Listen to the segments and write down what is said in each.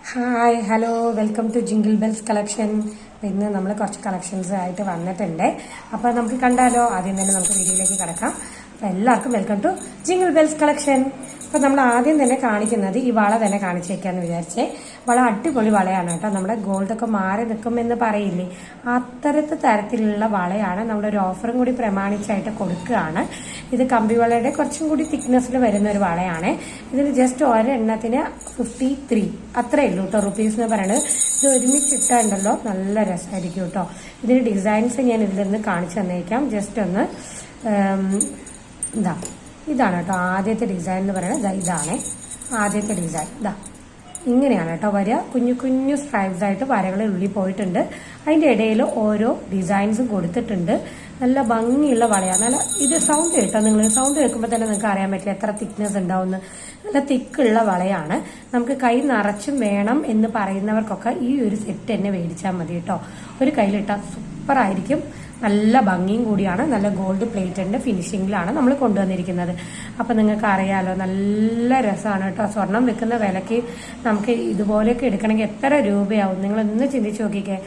Hi hello welcome to jingle bells collection. ഇന്ന് നമ്മൾ കുറച്ച് കളക്ഷൻസ് ആയിട്ട് വന്നിട്ടുണ്ട്. അപ്പോൾ നമുക്ക് കണ്ടാലോ? ആദ്യം തന്നെ നമുക്ക് വീഡിയോയിലേക്ക് കിടക്കാം. അപ്പോൾ എല്ലാവർക്കും welcome to jingle bells collection. അപ്പോൾ നമ്മൾ ആദ്യം തന്നെ കാണിക്കുന്നത് ഈ വള തന്നെ കാണിച്ചേക്കാന്ന് വിചാരിച്ചേ. വള അടിപൊളി വളയാണ് കേട്ടോ. നമ്മുടെ ഗോൾഡൊക്കെ മാറി നിൽക്കുമെന്ന് പറയില്ലേ, അത്തരത്തിൽ തരത്തിലുള്ള വളയാണ്. നമ്മളൊരു ഓഫറും കൂടി പ്രമാണിച്ചായിട്ട് കൊടുക്കുകയാണ്. ഇത് കമ്പിവളയുടെ കുറച്ചും കൂടി തിക്നെസ്സിൽ വരുന്ന ഒരു വളയാണ്. ഇതിന് ജസ്റ്റ് ഒരെണ്ണത്തിന് 53 അത്രയേ ഉള്ളൂ കേട്ടോ റുപ്പീസ് എന്ന് പറയുന്നത്. ഇത് ഒരുമിച്ചിട്ടുണ്ടല്ലോ, നല്ല രസമായിരിക്കും കേട്ടോ. ഇതിന് ഡിസൈൻസ് ഞാൻ ഇതിൽ നിന്ന് കാണിച്ചു തന്നേക്കാം. ജസ്റ്റ് ഒന്ന് ഇതാണ് കേട്ടോ ആദ്യത്തെ ഡിസൈൻ എന്ന് പറയുന്നത്. ഇതാണ് ആദ്യത്തെ ഡിസൈൻ. ഇങ്ങനെയാണ് കേട്ടോ വരിക. കുഞ്ഞു കുഞ്ഞു സ്ട്രൈപ്സ് ആയിട്ട് വരകൾ ഉള്ളിൽ പോയിട്ടുണ്ട്. അതിന്റെ ഇടയിൽ ഓരോ ഡിസൈൻസും കൊടുത്തിട്ടുണ്ട്. നല്ല ഭംഗിയുള്ള വളയാണ്. നല്ല ഇത് സൗണ്ട് കേട്ടോ, നിങ്ങൾ സൗണ്ട് കേൾക്കുമ്പോൾ തന്നെ നിങ്ങൾക്ക് അറിയാൻ പറ്റില്ല എത്ര തിക്നെസ് ഉണ്ടാവുമെന്ന്. നല്ല തിക്കുള്ള വളയാണ്. നമുക്ക് കൈ നിറച്ചും വേണം എന്ന് പറയുന്നവർക്കൊക്കെ ഈ ഒരു സെറ്റ് തന്നെ മേടിച്ചാൽ മതി കേട്ടോ. ഒരു കയ്യിലിട്ടാൽ സൂപ്പർ ആയിരിക്കും. നല്ല ഭംഗിയും കൂടിയാണ്. നല്ല ഗോൾഡ് പ്ലേറ്റിന്റെ ഫിനിഷിംഗിലാണ് നമ്മൾ കൊണ്ടുവന്നിരിക്കുന്നത്. അപ്പൊ നിങ്ങൾക്ക് അറിയാലോ, നല്ല രസമാണ് കേട്ടോ. സ്വർണം വെക്കുന്ന വിലക്ക് നമുക്ക് ഇതുപോലെയൊക്കെ എടുക്കണമെങ്കിൽ എത്ര രൂപയാവും നിങ്ങൾ ഒന്ന് ചിന്തിച്ചു നോക്കിക്കേ.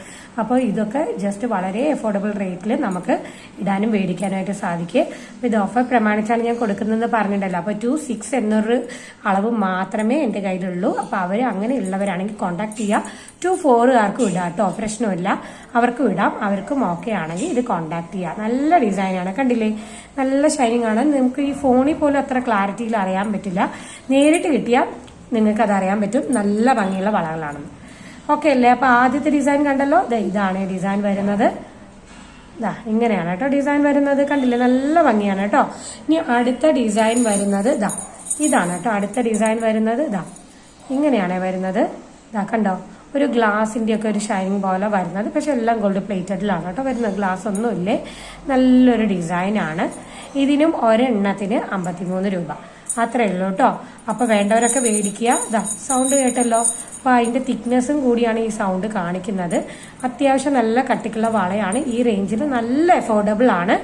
അപ്പോൾ ഇതൊക്കെ ജസ്റ്റ് വളരെ അഫോർഡബിൾ റേറ്റിൽ നമുക്ക് ഇടാനും മേടിക്കാനായിട്ട് സാധിക്കും. അപ്പൊ ഇത് ഓഫർ പ്രമാണിച്ചാണ് ഞാൻ കൊടുക്കുന്നതെന്ന് പറഞ്ഞിട്ടുണ്ടല്ലോ. അപ്പൊ 26 എന്നൊരു അളവ് മാത്രമേ എന്റെ കയ്യിലുള്ളൂ. അപ്പൊ അവര് അങ്ങനെ ഉള്ളവരാണെങ്കിൽ കോൺടാക്ട് ചെയ്യുക. 24 ആർക്കും ഇടാം കേട്ടോ, പ്രശ്നമില്ല. അവർക്കും ഇടാം. അവർക്കും ഓക്കെ ആണെങ്കിൽ ഇത് കോൺടാക്ട് ചെയ്യുക. നല്ല ഡിസൈനാണ്, കണ്ടില്ലേ? നല്ല ഷൈനിങ് ആണ്. നമുക്ക് ഈ ഫോണിൽ പോലും അത്ര ക്ലാരിറ്റിയിൽ അറിയാൻ പറ്റില്ല. നേരിട്ട് കിട്ടിയാൽ നിങ്ങൾക്ക് അത് അറിയാൻ പറ്റും. നല്ല ഭംഗിയുള്ള വളകളാണെന്ന്. ഓക്കെ അല്ലേ? അപ്പൊ ആദ്യത്തെ ഡിസൈൻ കണ്ടല്ലോ. ഇതാണ് ഡിസൈൻ വരുന്നത്. ഇങ്ങനെയാണ് കേട്ടോ ഡിസൈൻ വരുന്നത്. കണ്ടില്ലേ? നല്ല ഭംഗിയാണ് കേട്ടോ. ഇനി അടുത്ത ഡിസൈൻ വരുന്നത് ഇതാണ് കേട്ടോ. അടുത്ത ഡിസൈൻ വരുന്നത് ഇങ്ങനെയാണ് വരുന്നത്. കണ്ടോ? ഒരു ഗ്ലാസിന്റെ ഒക്കെ ഒരു ഷൈനിങ് പോലെ വരുന്നത്. പക്ഷെ എല്ലാം ഗോൾഡ് പ്ലേറ്റഡിലാണ് കേട്ടോ വരുന്നത്. ഗ്ലാസ് ഒന്നുമില്ലേ. നല്ലൊരു ഡിസൈനാണ്. ഇതിനും ഒരെണ്ണത്തിന് 53 രൂപ അത്രേ ഉള്ളൂ കേട്ടോ. അപ്പൊ വേണ്ടവരൊക്കെ മേടിക്കുക. സൗണ്ട് കേട്ടല്ലോ. അപ്പൊ അതിന്റെ തിക്നെസ്സും കൂടിയാണ് ഈ സൗണ്ട് കാണിക്കുന്നത്. അത്യാവശ്യം നല്ല കട്ടിക്കുള്ള വളയാണ്. ഈ റേഞ്ചിൽ നല്ല അഫോർഡബിൾ ആണ്.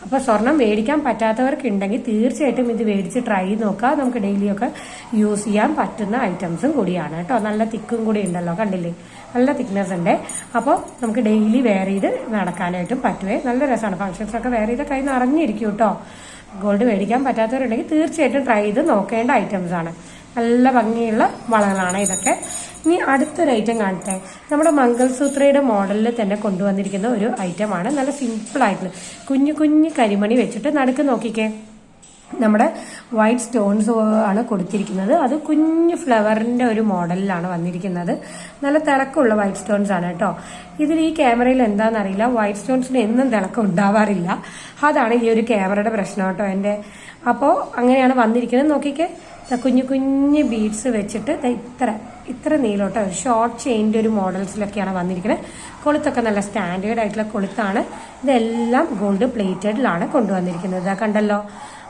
അപ്പൊ സ്വർണം മേടിക്കാൻ പറ്റാത്തവർക്ക് ഉണ്ടെങ്കിൽ തീർച്ചയായിട്ടും ഇത് മേടിച്ച് ട്രൈ ചെയ്ത് നോക്കുക. നമുക്ക് ഡെയിലി ഒക്കെ യൂസ് ചെയ്യാൻ പറ്റുന്ന ഐറ്റംസും കൂടിയാണ് കേട്ടോ. നല്ല തിക്കും കൂടി ഉണ്ടല്ലോ, കണ്ടില്ലേ? നല്ല തിക്നെസ് ഉണ്ട്. അപ്പോൾ നമുക്ക് ഡെയിലി വെയർ ചെയ്ത് നടക്കാനായിട്ടും പറ്റുവേ. നല്ല രസമാണ്. ഫംഗ്ഷൻസൊക്കെ വെയർ ചെയ്ത് കൈ നിറഞ്ഞിരിക്കും കേട്ടോ. ഗോൾഡ് മേടിക്കാൻ പറ്റാത്തവരുണ്ടെങ്കിൽ തീർച്ചയായിട്ടും ട്രൈ ചെയ്ത് നോക്കേണ്ട ഐറ്റംസ് ആണ്. നല്ല ഭംഗിയുള്ള വളകളാണ് ഇതൊക്കെ. ഇനി അടുത്തൊരു ഐറ്റം കാണട്ടെ. നമ്മുടെ മംഗൾസൂത്രയുടെ മോഡലിൽ തന്നെ കൊണ്ടുവന്നിരിക്കുന്ന ഒരു ഐറ്റമാണ്. നല്ല സിമ്പിൾ ആയിട്ടുള്ള കുഞ്ഞു കുഞ്ഞു കരിമണി വെച്ചിട്ട് നടുക്ക് നോക്കിക്കേ. നമ്മുടെ വൈറ്റ് സ്റ്റോൺസ് ആണ് കൊടുത്തിരിക്കുന്നത്. അത് കുഞ്ഞു ഫ്ലവറിന്റെ ഒരു മോഡലിലാണ് വന്നിരിക്കുന്നത്. നല്ല തിളക്കമുള്ള വൈറ്റ് സ്റ്റോൺസ് ആണ് കേട്ടോ. ഇതിൽ ഈ ക്യാമറയിൽ എന്താണെന്നറിയില്ല, വൈറ്റ് സ്റ്റോൺസിന് എന്നും തിളക്കം ഉണ്ടാവാറില്ല. അതാണ് ഈ ഒരു ക്യാമറയുടെ പ്രശ്നം കേട്ടോ എന്റെ. അപ്പോൾ അങ്ങനെയാണ് വന്നിരിക്കുന്നത്. നോക്കിക്കേ, കുഞ്ഞു കുഞ്ഞു ബീഡ്സ് വെച്ചിട്ട് ഇത്ര നീലോട്ടോ. ഷോർട്ട് ചെയിൻ്റെ ഒരു മോഡൽസിലൊക്കെയാണ് വന്നിരിക്കുന്നത്. കൊളുത്തൊക്കെ നല്ല സ്റ്റാൻഡേർഡ് ആയിട്ടുള്ള കൊളുത്താണ്. ഇതെല്ലാം ഗോൾഡ് പ്ലേറ്റഡിലാണ് കൊണ്ടുവന്നിരിക്കുന്നത്. കണ്ടല്ലോ.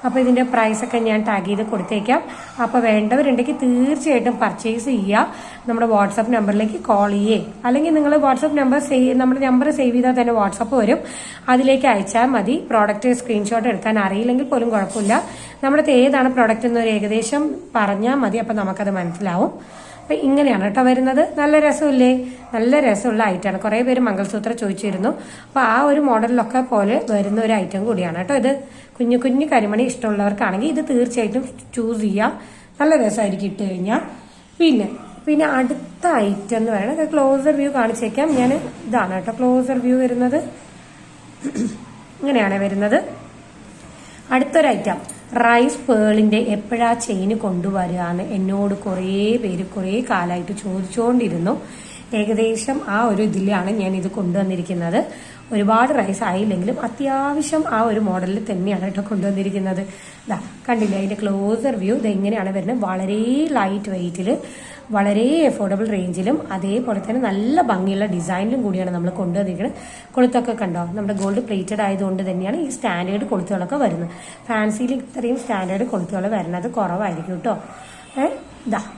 അപ്പൊ ഇതിന്റെ പ്രൈസ് ഒക്കെ ഞാൻ ടാഗ് ചെയ്ത് കൊടുത്തേക്കാം. അപ്പൊ വേണ്ടവരുണ്ടെങ്കിൽ തീർച്ചയായിട്ടും പർച്ചേസ് ചെയ്യുക. നമ്മുടെ വാട്സാപ്പ് നമ്പറിലേക്ക് കോൾ ചെയ്യേ, അല്ലെങ്കിൽ നിങ്ങൾ വാട്സാപ്പ് നമ്പർ നമ്മുടെ നമ്പർ സേവ് ചെയ്താൽ തന്നെ വാട്സാപ്പ് വരും. അതിലേക്ക് അയച്ചാൽ മതി. പ്രോഡക്റ്റ് സ്ക്രീൻഷോട്ട് എടുക്കാൻ അറിയില്ലെങ്കിൽ പോലും കുഴപ്പമില്ല. നമ്മുടെ ഏതാണ് പ്രോഡക്റ്റ് എന്നൊരു ഏകദേശം പറഞ്ഞാൽ മതി. അപ്പൊ നമുക്കത് മനസ്സിലാവും. അപ്പൊ ഇങ്ങനെയാണ് കേട്ടോ വരുന്നത്. നല്ല രസമില്ലേ? നല്ല രസമുള്ള ഐറ്റമാണ്. കുറെ പേര് മംഗൾസൂത്ര ചോദിച്ചിരുന്നു. അപ്പൊ ആ ഒരു മോഡലിലൊക്കെ പോലെ വരുന്ന ഒരു ഐറ്റം കൂടിയാണ് കേട്ടോ ഇത്. കുഞ്ഞു കുഞ്ഞു കരിമണി ഇഷ്ടമുള്ളവർക്കാണെങ്കിൽ ഇത് തീർച്ചയായിട്ടും ചൂസ് ചെയ്യാം. നല്ല രസമായിരിക്കും ഇട്ട് കഴിഞ്ഞാൽ. പിന്നെ അടുത്ത ഐറ്റം എന്ന് പറയുന്നത് ക്ലോസർ വ്യൂ കാണിച്ചേക്കാം ഞാൻ. ഇതാണ് കേട്ടോ ക്ലോസർ വ്യൂ വരുന്നത്. ഇങ്ങനെയാണ് വരുന്നത്. അടുത്തൊരു ഐറ്റം റൈസ് പേളിന്റെ എപ്പോഴാ ചെയിന് കൊണ്ടുവരികയെന്ന് എന്നോട് കുറേ കാലമായിട്ട് ചോദിച്ചുകൊണ്ടിരുന്നു. ഏകദേശം ആ ഒരു ഇതിലാണ് ഞാൻ ഇത് കൊണ്ടുവന്നിരിക്കുന്നത്. ഒരുപാട് റൈസ് ആയില്ലെങ്കിലും അത്യാവശ്യം ആ ഒരു മോഡലിൽ തന്നെയാണ് കേട്ടോ കൊണ്ടുവന്നിരിക്കുന്നത്. കണ്ടില്ലേ അതിന്റെ ക്ലോസർ വ്യൂ. ഇത് എങ്ങനെയാണ് വരുന്നത്? വളരെ ലൈറ്റ് വെയിറ്റിൽ, വളരെ അഫോർഡബിൾ റേഞ്ചിലും, അതേപോലെ തന്നെ നല്ല ഭംഗിയുള്ള ഡിസൈനിലും കൂടിയാണ് നമ്മൾ കൊണ്ടുവന്നിരിക്കുന്നത്. കൊളുത്തൊക്കെ കണ്ടോ? നമ്മുടെ ഗോൾഡ് പ്ലേറ്റഡ് ആയതുകൊണ്ട് തന്നെയാണ് ഈ സ്റ്റാൻഡേർഡ് കൊളുത്തുകളൊക്കെ വരുന്നത്. ഫാൻസിയിൽ ഇത്രയും സ്റ്റാൻഡേർഡ് കൊളുത്തുകൾ വരുന്നത് കുറവായിരിക്കും കേട്ടോ.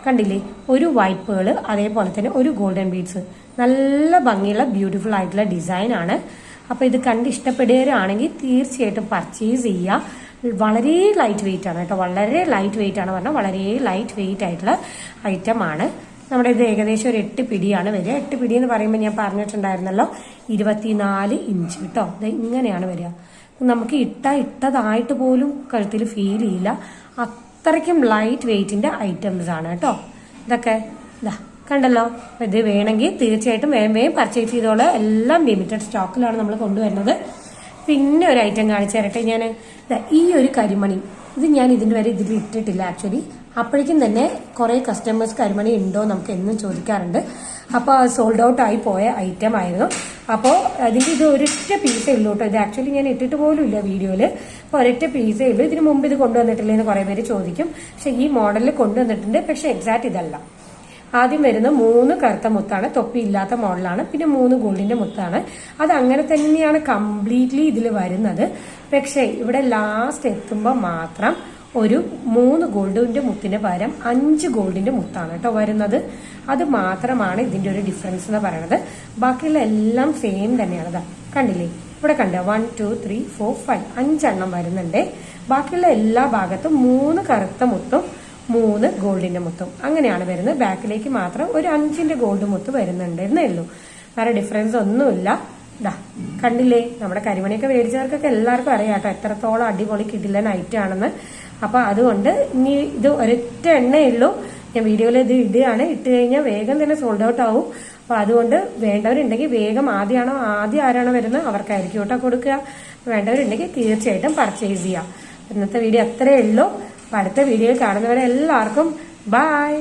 കണ്ടില്ലേ? ഒരു വൈറ്റ് പേള്, അതേപോലെ തന്നെ ഒരു ഗോൾഡൻ ബീഡ്സ്. നല്ല ഭംഗിയുള്ള ബ്യൂട്ടിഫുൾ ആയിട്ടുള്ള ഡിസൈൻ ആണ്. അപ്പൊ ഇത് കണ്ട് ഇഷ്ടപ്പെടുകയാണെങ്കിൽ തീർച്ചയായിട്ടും പർച്ചേസ് ചെയ്യുക. വളരെ ലൈറ്റ് വെയിറ്റ് ആണ് കേട്ടോ. വളരെ ലൈറ്റ് വെയിറ്റ് ആണ് പറഞ്ഞാൽ വളരെ ലൈറ്റ് വെയിറ്റ് ആയിട്ടുള്ള ഐറ്റം ആണ്. നമ്മുടെ ഇത് ഏകദേശം ഒരു 8 പിടിയാണ് വരിക. 8 പിടി എന്ന് പറയുമ്പോൾ ഞാൻ പറഞ്ഞിട്ടുണ്ടായിരുന്നല്ലോ 24 ഇഞ്ച് കേട്ടോ. ഇങ്ങനെയാണ് വരിക. നമുക്ക് ഇട്ടതായിട്ട് പോലും കഴുത്തിൽ ഫീൽ ചെയ്യില്ല. അത്രയ്ക്കും ലൈറ്റ് വെയിറ്റിന്റെ ഐറ്റംസ് ആണ് കേട്ടോ ഇതൊക്കെ. ഇതാ കണ്ടല്ലോ. ഇത് വേണമെങ്കിൽ തീർച്ചയായിട്ടും വേഗം പർച്ചേസ് ചെയ്തോളൂ. എല്ലാം ലിമിറ്റഡ് സ്റ്റോക്കിലാണ് നമ്മൾ കൊണ്ടുവരുന്നത്. പിന്നെ ഒരു ഐറ്റം കാണിച്ചു തരട്ടെ ഞാൻ. ഈ ഒരു കരിമണി ഇത് ഞാൻ ഇതിന്റെ വരെ ഇതിൽ ഇട്ടിട്ടില്ല ആക്ച്വലി. അപ്പോഴേക്കും തന്നെ കുറെ കസ്റ്റമേഴ്സ് കരിമണി ഉണ്ടോ നമുക്ക് എന്നും ചോദിക്കാറുണ്ട്. അപ്പോൾ സോൾഡ് ഔട്ട് ആയി പോയ ഐറ്റം ആയിരുന്നു. അപ്പോൾ അതിന്റെ ഇത് ഒരൊറ്റ പീസേ ഉള്ളൂ കേട്ടോ. ഇത് ആക്ച്വലി ഞാൻ ഇട്ടിട്ട് പോലും ഇല്ല വീഡിയോയില്. അപ്പോൾ ഒരൊറ്റ പീസേ ഉള്ളൂ. ഇതിന് മുമ്പ് ഇത് കൊണ്ടുവന്നിട്ടില്ലെന്ന് കുറെ പേര് ചോദിക്കും. പക്ഷെ ഈ മോഡലിൽ കൊണ്ടുവന്നിട്ടുണ്ട്. പക്ഷെ എക്സാക്ട് ഇതല്ല. ആദ്യം വരുന്ന 3 കറുത്ത മുത്താണ്, തൊപ്പി ഇല്ലാത്ത മോഡലാണ്. പിന്നെ 3 ഗോൾഡിന്റെ മുത്താണ്. അത് അങ്ങനെ തന്നെയാണ് കംപ്ലീറ്റ്ലി ഇതിൽ വരുന്നത്. പക്ഷെ ഇവിടെ ലാസ്റ്റ് എത്തുമ്പോൾ മാത്രം ഒരു 3 ഗോൾഡിന്റെ മുത്തിന് പകരം 5 ഗോൾഡിന്റെ മുത്താണ് കേട്ടോ വരുന്നത്. അത് മാത്രമാണ് ഇതിന്റെ ഒരു ഡിഫറൻസ് എന്ന് പറയുന്നത്. ബാക്കിയുള്ള എല്ലാം സെയിം തന്നെയാണ്. കണ്ടില്ലേ ഇവിടെ കണ്ടോ 1 2 3 4 5 5 വരുന്നുണ്ട്. ബാക്കിയുള്ള എല്ലാ ഭാഗത്തും 3 കറുത്ത മുത്തും 3 ഗോൾഡിന്റെ മുത്തും അങ്ങനെയാണ് വരുന്നത്. ബാക്കിലേക്ക് മാത്രം ഒരു 5ന്റെ ഗോൾഡ് മുത്ത് വരുന്നുണ്ട് എന്നേ ഉള്ളൂ. വേറെ ഡിഫറൻസ് ഒന്നുമില്ല. കണ്ടില്ലേ നമ്മുടെ കരിമണിയൊക്കെ മേടിച്ചവർക്കൊക്കെ എല്ലാവർക്കും അറിയാം കേട്ടോ എത്രത്തോളം അടിപൊളി കിട്ടില്ല നൈറ്റ് ആണെന്ന്. അപ്പൊ അതുകൊണ്ട് ഇനി ഇത് ഒരൊറ്റ എണ്ണയേ ഉള്ളൂ. ഞാൻ വീഡിയോയിൽ ഇത് ഇടുകയാണ്. ഇട്ട് കഴിഞ്ഞാൽ വേഗം തന്നെ സോൾഡ് ഔട്ട് ആവും. അപ്പൊ അതുകൊണ്ട് വേണ്ടവരുണ്ടെങ്കിൽ വേഗം ആദ്യം ആരാണോ വരുന്നത് അവർക്കായിരിക്കും കേട്ടോ കൊടുക്കുക. വേണ്ടവരുണ്ടെങ്കിൽ തീർച്ചയായിട്ടും പർച്ചേസ് ചെയ്യാം. ഇന്നത്തെ വീഡിയോ അത്രയേ ഉള്ളൂ. അപ്പൊ അടുത്ത വീഡിയോയിൽ കാണുന്നവരെ എല്ലാവർക്കും ബൈ.